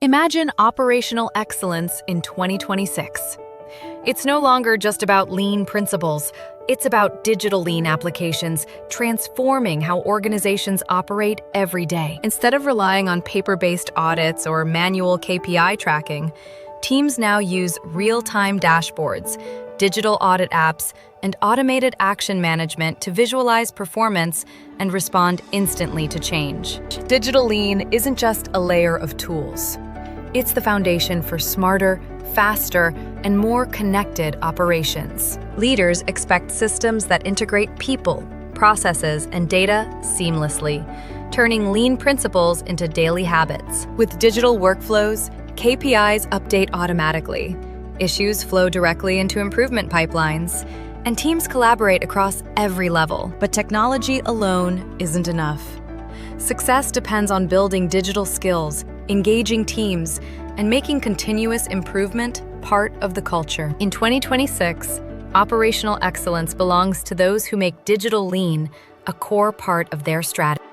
Imagine operational excellence in 2026. It's no longer just about lean principles. It's about digital lean applications, transforming how organizations operate every day. Instead of relying on paper-based audits or manual KPI tracking, teams now use real-time dashboards, digital audit apps, and automated action management to visualize performance and respond instantly to change. Digital lean isn't just a layer of tools. It's the foundation for smarter, faster, and more connected operations. Leaders expect systems that integrate people, processes, and data seamlessly, turning lean principles into daily habits. With digital workflows, KPIs update automatically, issues flow directly into improvement pipelines, and teams collaborate across every level. But technology alone isn't enough. Success depends on building digital skills, engaging teams, and making continuous improvement part of the culture. In 2026, operational excellence belongs to those who make digital lean a core part of their strategy.